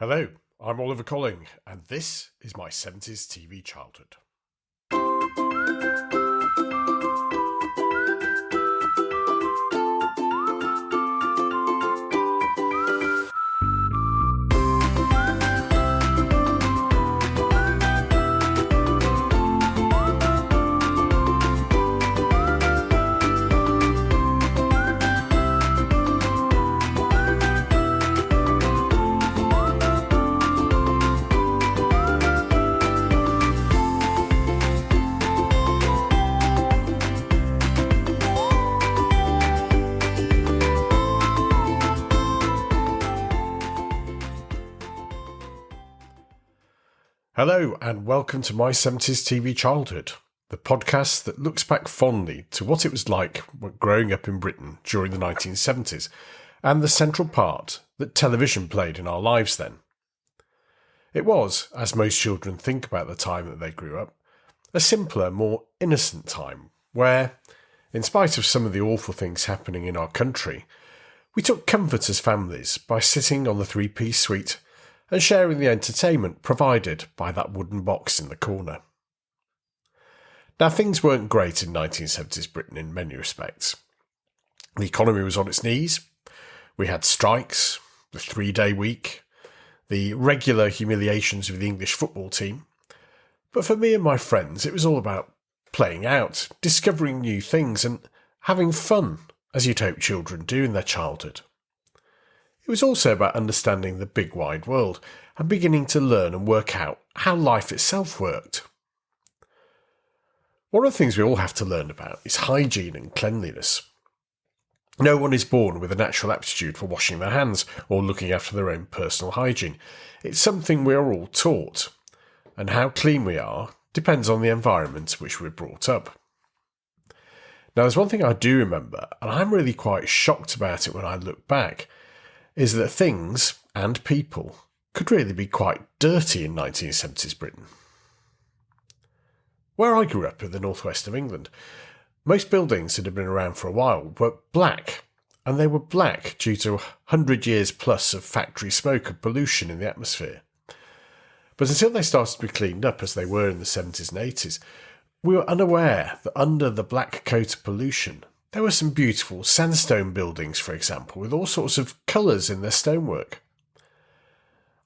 Hello, I'm Oliver Colling, and this is my 70s TV childhood. Hello and welcome to my 70s TV childhood, the podcast that looks back fondly to what it was like growing up in Britain during the 1970s and the central part that television played in our lives then. It was, as most children think about the time that they grew up, a simpler, more innocent time where, in spite of some of the awful things happening in our country, we took comfort as families by sitting on the three-piece suite and sharing the entertainment provided by that wooden box in the corner. Now, things weren't great in 1970s Britain in many respects. The economy was on its knees. We had strikes, the 3-day week, the regular humiliations of the English football team. But for me and my friends, it was all about playing out, discovering new things and having fun, as you'd hope children do in their childhood. It was also about understanding the big wide world and beginning to learn and work out how life itself worked. One of the things we all have to learn about is hygiene and cleanliness. No one is born with a natural aptitude for washing their hands or looking after their own personal hygiene. It's something we are all taught, and how clean we are depends on the environment in which we're brought up. Now, there's one thing I do remember, and I'm really quite shocked about it when I look back, is that things and people could really be quite dirty in 1970s Britain. Where I grew up in the northwest of England, most buildings that had been around for a while were black, and they were black due to 100 years plus of factory smoke and pollution in the atmosphere. But until they started to be cleaned up, as they were in the 70s and 80s, we were unaware that under the black coat of pollution, there were some beautiful sandstone buildings, for example, with all sorts of colours in their stonework.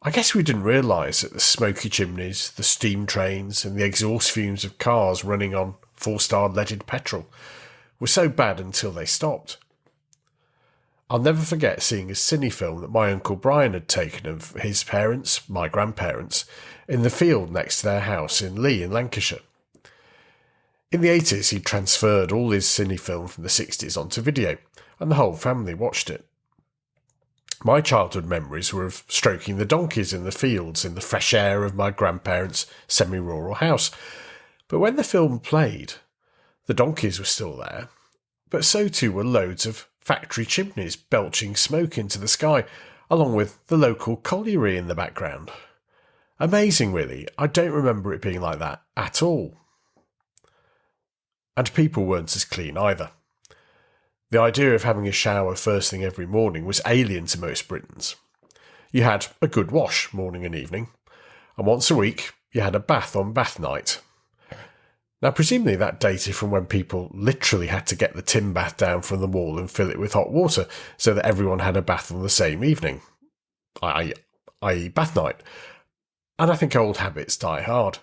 I guess we didn't realise that the smoky chimneys, the steam trains and the exhaust fumes of cars running on 4-star leaded petrol were so bad until they stopped. I'll never forget seeing a cine film that my Uncle Brian had taken of his parents, my grandparents, in the field next to their house in Lee in Lancashire. In the 80s, he transferred all his cine film from the 60s onto video, and the whole family watched it. My childhood memories were of stroking the donkeys in the fields in the fresh air of my grandparents' semi-rural house. But when the film played, the donkeys were still there, but so too were loads of factory chimneys belching smoke into the sky, along with the local colliery in the background. Amazing, really. I don't remember it being like that at all. And people weren't as clean either. The idea of having a shower first thing every morning was alien to most Britons. You had a good wash morning and evening, and once a week you had a bath on bath night. Now, presumably that dated from when people literally had to get the tin bath down from the wall and fill it with hot water so that everyone had a bath on the same evening, i.e. bath night. And I think old habits die hard.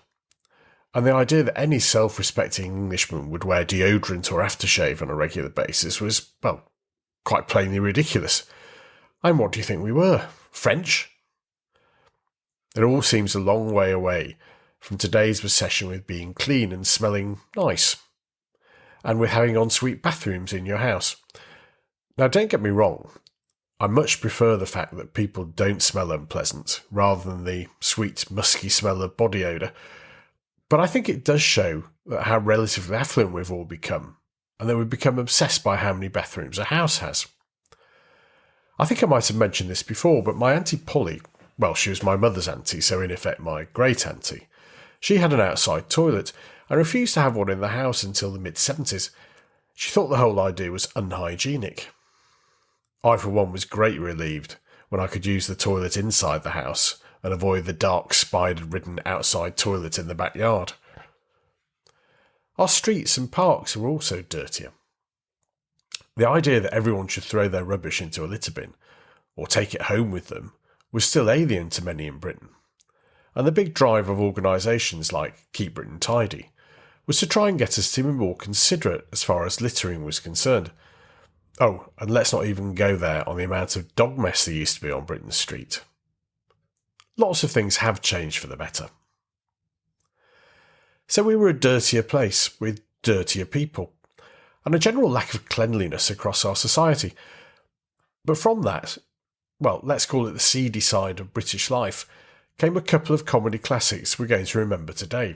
And the idea that any self-respecting Englishman would wear deodorant or aftershave on a regular basis was, well, quite plainly ridiculous. And what do you think we were? French? It all seems a long way away from today's obsession with being clean and smelling nice, and with having ensuite bathrooms in your house. Now, don't get me wrong, I much prefer the fact that people don't smell unpleasant, rather than the sweet, musky smell of body odour. But I think it does show how relatively affluent we've all become, and that we've become obsessed by how many bathrooms a house has. I think I might have mentioned this before, but my Auntie Polly, well, she was my mother's auntie, so in effect my great-auntie, she had an outside toilet and refused to have one in the house until the mid-70s. She thought the whole idea was unhygienic. I, for one, was greatly relieved when I could use the toilet inside the house and avoid the dark spider-ridden outside toilet in the backyard. Our streets and parks were also dirtier. The idea that everyone should throw their rubbish into a litter bin, or take it home with them, was still alien to many in Britain, and the big drive of organisations like Keep Britain Tidy was to try and get us to be more considerate as far as littering was concerned. Oh, and let's not even go there on the amount of dog mess there used to be on Britain's street. Lots of things have changed for the better. So we were a dirtier place with dirtier people, and a general lack of cleanliness across our society. But from that, well, let's call it the seedy side of British life, came a couple of comedy classics we're going to remember today.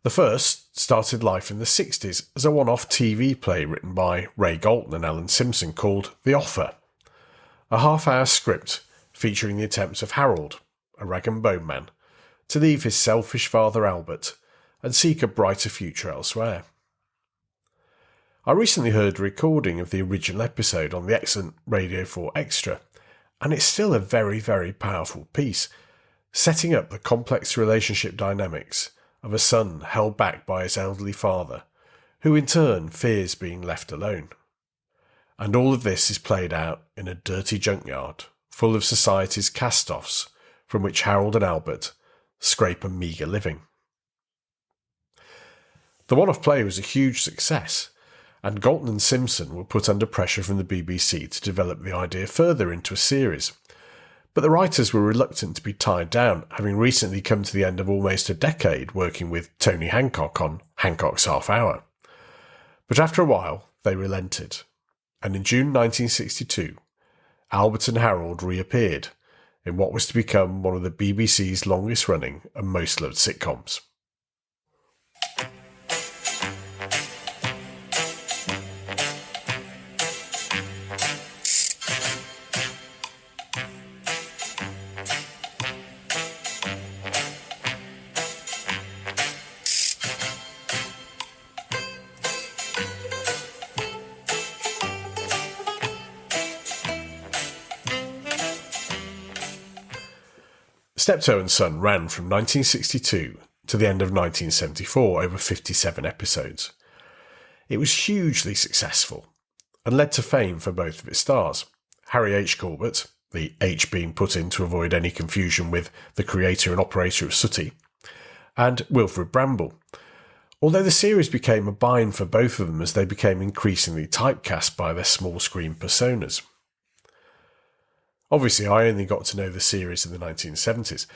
The first started life in the 60s as a one-off TV play written by Ray Galton and Alan Simpson called The Offer, a half-hour script featuring the attempts of Harold, a rag and bone man, to leave his selfish father Albert and seek a brighter future elsewhere. I recently heard a recording of the original episode on the excellent Radio 4 Extra, and it's still a very, very powerful piece, setting up the complex relationship dynamics of a son held back by his elderly father, who in turn fears being left alone. And all of this is played out in a dirty junkyard, full of society's cast-offs, from which Harold and Albert scrape a meagre living. The one-off play was a huge success, and Galton and Simpson were put under pressure from the BBC to develop the idea further into a series. But the writers were reluctant to be tied down, having recently come to the end of almost a decade working with Tony Hancock on Hancock's Half Hour. But after a while, they relented, and in June 1962, Albert and Harold reappeared in what was to become one of the BBC's longest-running and most-loved sitcoms. Steptoe and Son ran from 1962 to the end of 1974 over 57 episodes. It was hugely successful and led to fame for both of its stars, Harry H. Corbett, the H being put in to avoid any confusion with the creator and operator of Sooty, and Wilfred Bramble, although the series became a bind for both of them as they became increasingly typecast by their small screen personas. Obviously, I only got to know the series in the 1970s,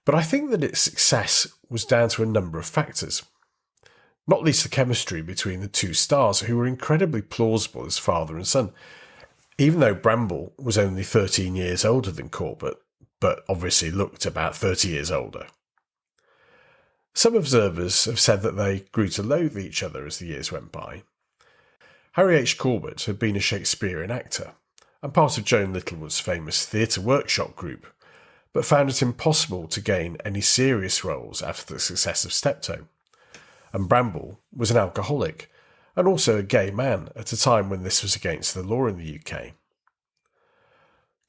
but I think that its success was down to a number of factors. Not least the chemistry between the two stars, who were incredibly plausible as father and son, even though Bramble was only 13 years older than Corbett, but obviously looked about 30 years older. Some observers have said that they grew to loathe each other as the years went by. Harry H. Corbett had been a Shakespearean actor, and part of Joan Littlewood's famous theatre workshop group, but found it impossible to gain any serious roles after the success of Steptoe. And Bramble was an alcoholic, and also a gay man at a time when this was against the law in the UK.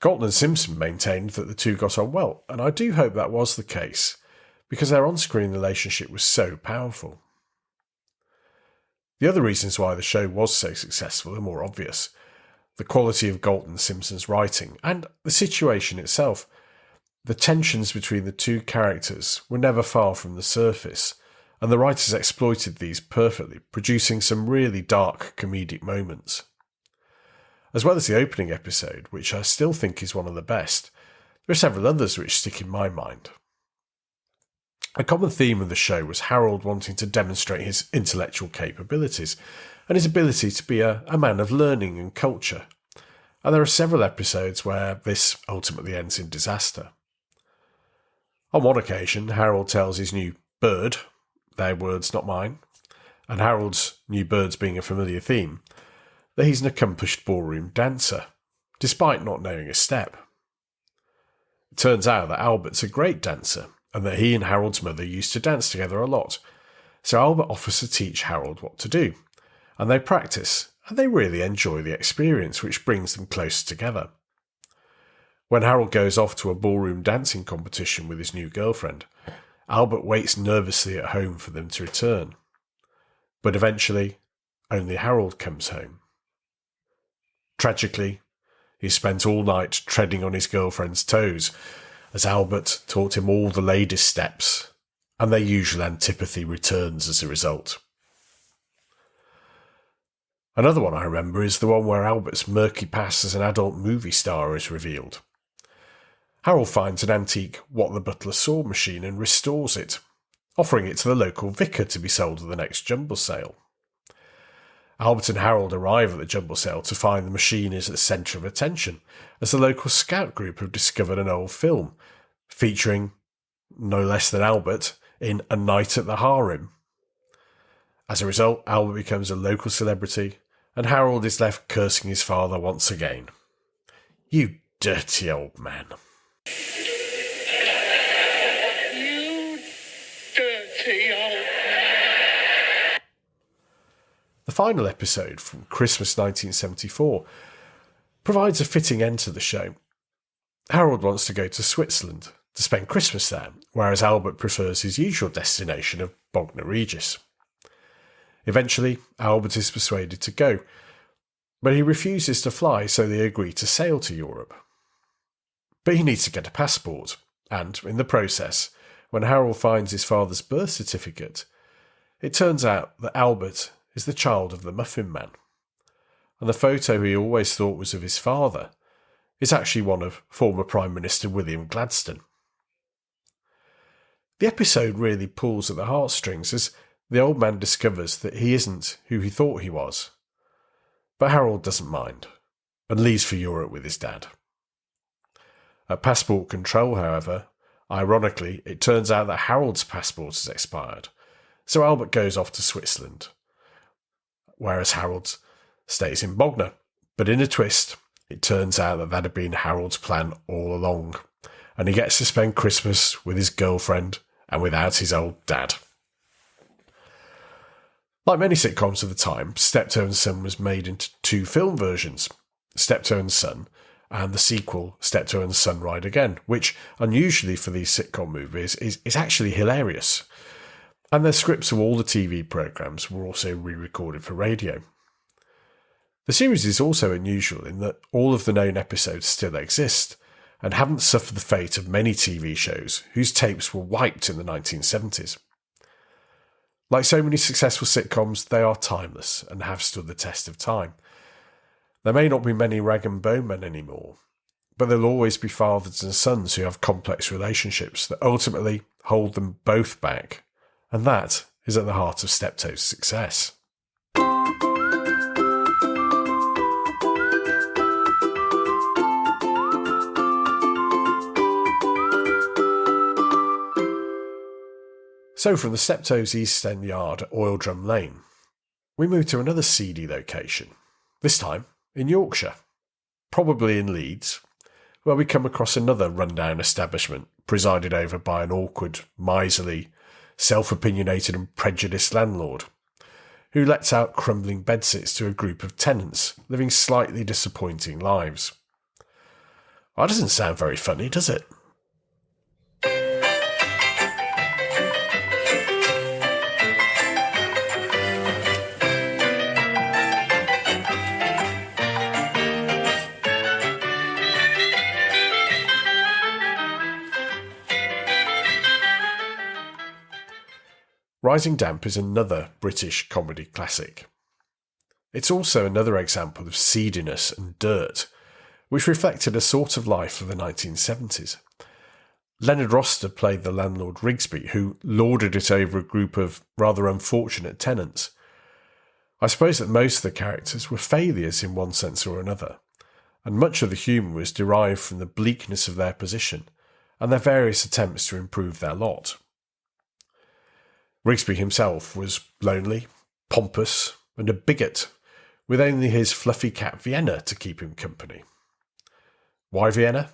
Galton and Simpson maintained that the two got on well, and I do hope that was the case, because their on-screen relationship was so powerful. The other reasons why the show was so successful are more obvious. The quality of Galton and Simpson's writing, and the situation itself. The tensions between the two characters were never far from the surface, and the writers exploited these perfectly, producing some really dark comedic moments. As well as the opening episode, which I still think is one of the best, there are several others which stick in my mind. A common theme of the show was Harold wanting to demonstrate his intellectual capabilities and his ability to be a man of learning and culture, and there are several episodes where this ultimately ends in disaster. On one occasion, Harold tells his new bird, their words not mine, and Harold's new birds being a familiar theme, that he's an accomplished ballroom dancer, despite not knowing a step. It turns out that Albert's a great dancer, and that he and Harold's mother used to dance together a lot, so Albert offers to teach Harold what to do, and they practice, and they really enjoy the experience, which brings them closer together. When Harold goes off to a ballroom dancing competition with his new girlfriend, Albert waits nervously at home for them to return. But eventually, only Harold comes home. Tragically, he spent all night treading on his girlfriend's toes, as Albert taught him all the latest steps, and their usual antipathy returns as a result. Another one I remember is the one where Albert's murky past as an adult movie star is revealed. Harold finds an antique What the Butler Saw machine and restores it, offering it to the local vicar to be sold at the next jumble sale. Albert and Harold arrive at the jumble sale to find the machine is at the centre of attention, as the local scout group have discovered an old film, featuring no less than Albert in A Night at the Harem. As a result, Albert becomes a local celebrity, and Harold is left cursing his father once again. You dirty old man. You dirty old man. The final episode from Christmas 1974 provides a fitting end to the show. Harold wants to go to Switzerland to spend Christmas there, whereas Albert prefers his usual destination of Bognor Regis. Eventually, Albert is persuaded to go, but he refuses to fly, so they agree to sail to Europe. But he needs to get a passport, and, in the process, when Harold finds his father's birth certificate, it turns out that Albert is the child of the Muffin Man, and the photo he always thought was of his father is actually one of former Prime Minister William Gladstone. The episode really pulls at the heartstrings as the old man discovers that he isn't who he thought he was. But Harold doesn't mind, and leaves for Europe with his dad. At passport control, however, ironically, it turns out that Harold's passport has expired, so Albert goes off to Switzerland, whereas Harold stays in Bognor. But in a twist, it turns out that had been Harold's plan all along, and he gets to spend Christmas with his girlfriend and without his old dad. Like many sitcoms of the time, Steptoe and Son was made into two film versions, Steptoe and Son, and the sequel, Steptoe and Son Ride Again, which, unusually for these sitcom movies, is actually hilarious. And the scripts of all the TV programmes were also re-recorded for radio. The series is also unusual in that all of the known episodes still exist, and haven't suffered the fate of many TV shows whose tapes were wiped in the 1970s. Like so many successful sitcoms, they are timeless and have stood the test of time. There may not be many rag and bone men anymore, but there'll always be fathers and sons who have complex relationships that ultimately hold them both back, and that is at the heart of Steptoe's success. So from the Steptoes' East End yard at Oil Drum Lane, we move to another seedy location, this time in Yorkshire, probably in Leeds, where we come across another rundown establishment presided over by an awkward, miserly, self-opinionated and prejudiced landlord, who lets out crumbling bedsits to a group of tenants living slightly disappointing lives. That doesn't sound very funny, does it? Rising Damp is another British comedy classic. It's also another example of seediness and dirt, which reflected a sort of life of the 1970s. Leonard Roster played the landlord Rigsby, who lorded it over a group of rather unfortunate tenants. I suppose that most of the characters were failures in one sense or another, and much of the humour was derived from the bleakness of their position and their various attempts to improve their lot. Rigsby himself was lonely, pompous, and a bigot, with only his fluffy cat Vienna to keep him company. Why Vienna?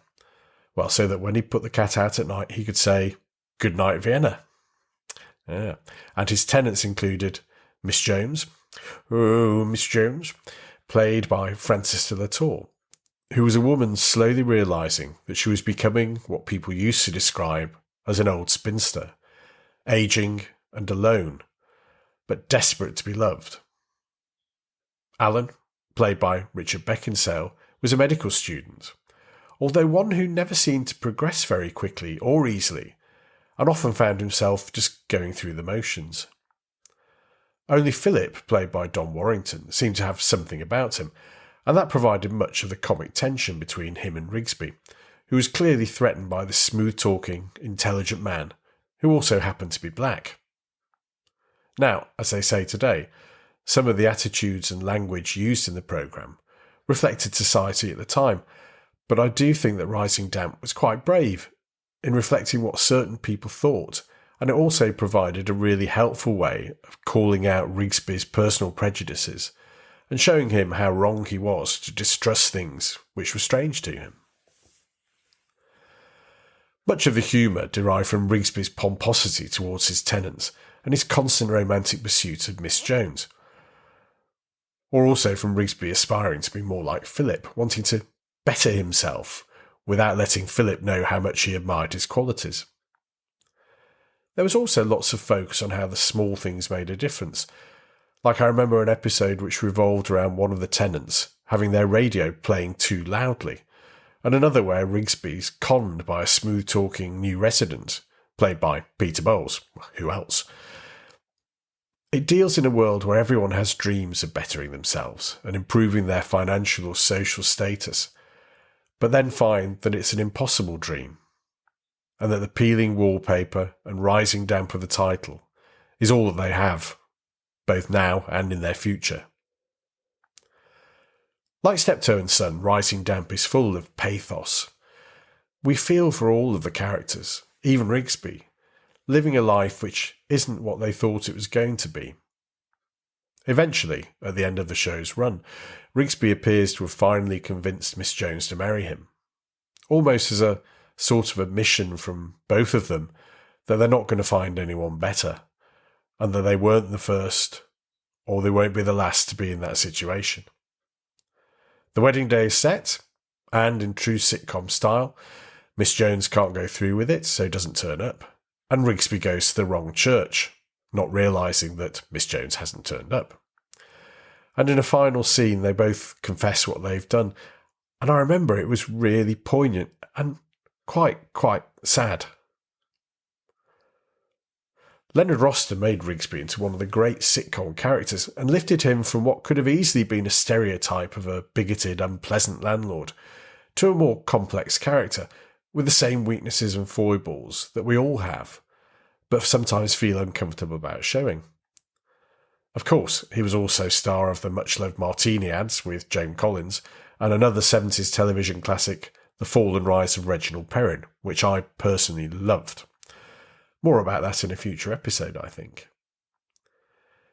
Well, so that when he put the cat out at night, he could say, "Good night, Vienna." Yeah. And his tenants included Miss Jones, played by Frances de la Tour, who was a woman slowly realising that she was becoming what people used to describe as an old spinster, ageing and alone, but desperate to be loved. Alan, played by Richard Beckinsale, was a medical student, although one who never seemed to progress very quickly or easily, and often found himself just going through the motions. Only Philip, played by Don Warrington, seemed to have something about him, and that provided much of the comic tension between him and Rigsby, who was clearly threatened by the smooth-talking, intelligent man, who also happened to be black. Now, as they say today, some of the attitudes and language used in the programme reflected society at the time, but I do think that Rising Damp was quite brave in reflecting what certain people thought, and it also provided a really helpful way of calling out Rigsby's personal prejudices and showing him how wrong he was to distrust things which were strange to him. Much of the humour derived from Rigsby's pomposity towards his tenants and his constant romantic pursuit of Miss Jones, or also from Rigsby aspiring to be more like Philip, wanting to better himself without letting Philip know how much he admired his qualities. There was also lots of focus on how the small things made a difference. Like I remember an episode which revolved around one of the tenants having their radio playing too loudly, and another where Rigsby's conned by a smooth-talking new resident, played by Peter Bowles. Who else? It deals in a world where everyone has dreams of bettering themselves and improving their financial or social status, but then find that it's an impossible dream, and that the peeling wallpaper and rising damp of the title is all that they have, both now and in their future. Like Steptoe and Son, Rising Damp is full of pathos. We feel for all of the characters, even Rigsby, living a life which isn't what they thought it was going to be. Eventually, at the end of the show's run, Rigsby appears to have finally convinced Miss Jones to marry him, almost as a sort of admission from both of them that they're not going to find anyone better, and that they weren't the first, or they won't be the last to be in that situation. The wedding day is set, and in true sitcom style, Miss Jones can't go through with it, so doesn't turn up, and Rigsby goes to the wrong church, not realising that Miss Jones hasn't turned up. And in a final scene, they both confess what they've done, and I remember it was really poignant and quite sad. Leonard Roster made Rigsby into one of the great sitcom characters and lifted him from what could have easily been a stereotype of a bigoted, unpleasant landlord to a more complex character with the same weaknesses and foibles that we all have, but sometimes feel uncomfortable about showing. Of course, he was also star of the much-loved Martini ads with Joan Collins and another 70s television classic, The Fall and Rise of Reginald Perrin, which I personally loved. More about that in a future episode, I think.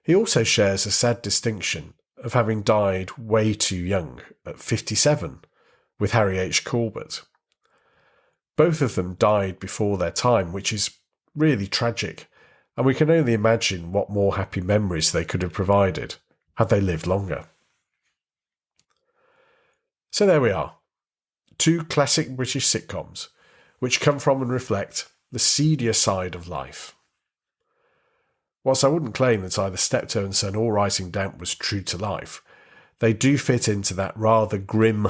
He also shares a sad distinction of having died way too young, at 57, with Harry H. Corbett. Both of them died before their time, which is really tragic, and we can only imagine what more happy memories they could have provided had they lived longer. So there we are. Two classic British sitcoms, which come from and reflect the seedier side of life. Whilst I wouldn't claim that either Steptoe and Son or Rising Damp was true to life, they do fit into that rather grim,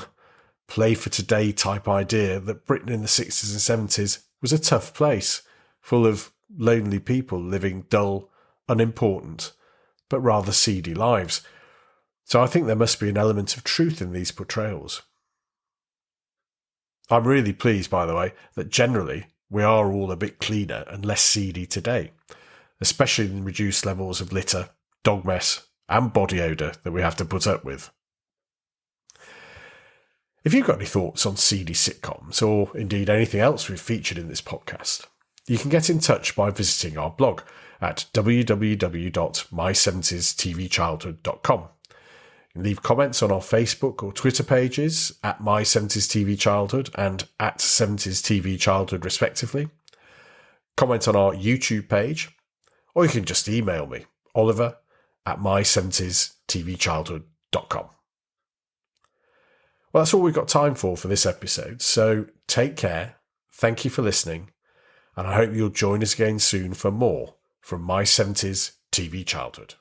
play-for-today type idea that Britain in the 60s and 70s was a tough place, full of lonely people living dull, unimportant, but rather seedy lives. So I think there must be an element of truth in these portrayals. I'm really pleased, by the way, that generally we are all a bit cleaner and less seedy today, especially in reduced levels of litter, dog mess, and body odour that we have to put up with. If you've got any thoughts on seedy sitcoms, or indeed anything else we've featured in this podcast, you can get in touch by visiting our blog at www.my70stvchildhood.com. You can leave comments on our Facebook or Twitter pages at My70sTVChildhood and at 70sTVChildhood respectively. Comment on our YouTube page, or you can just email me, Oliver at my70stvchildhood.com. Well, that's all we've got time for this episode. So take care. Thank you for listening. And I hope you'll join us again soon for more from my 70s TV childhood.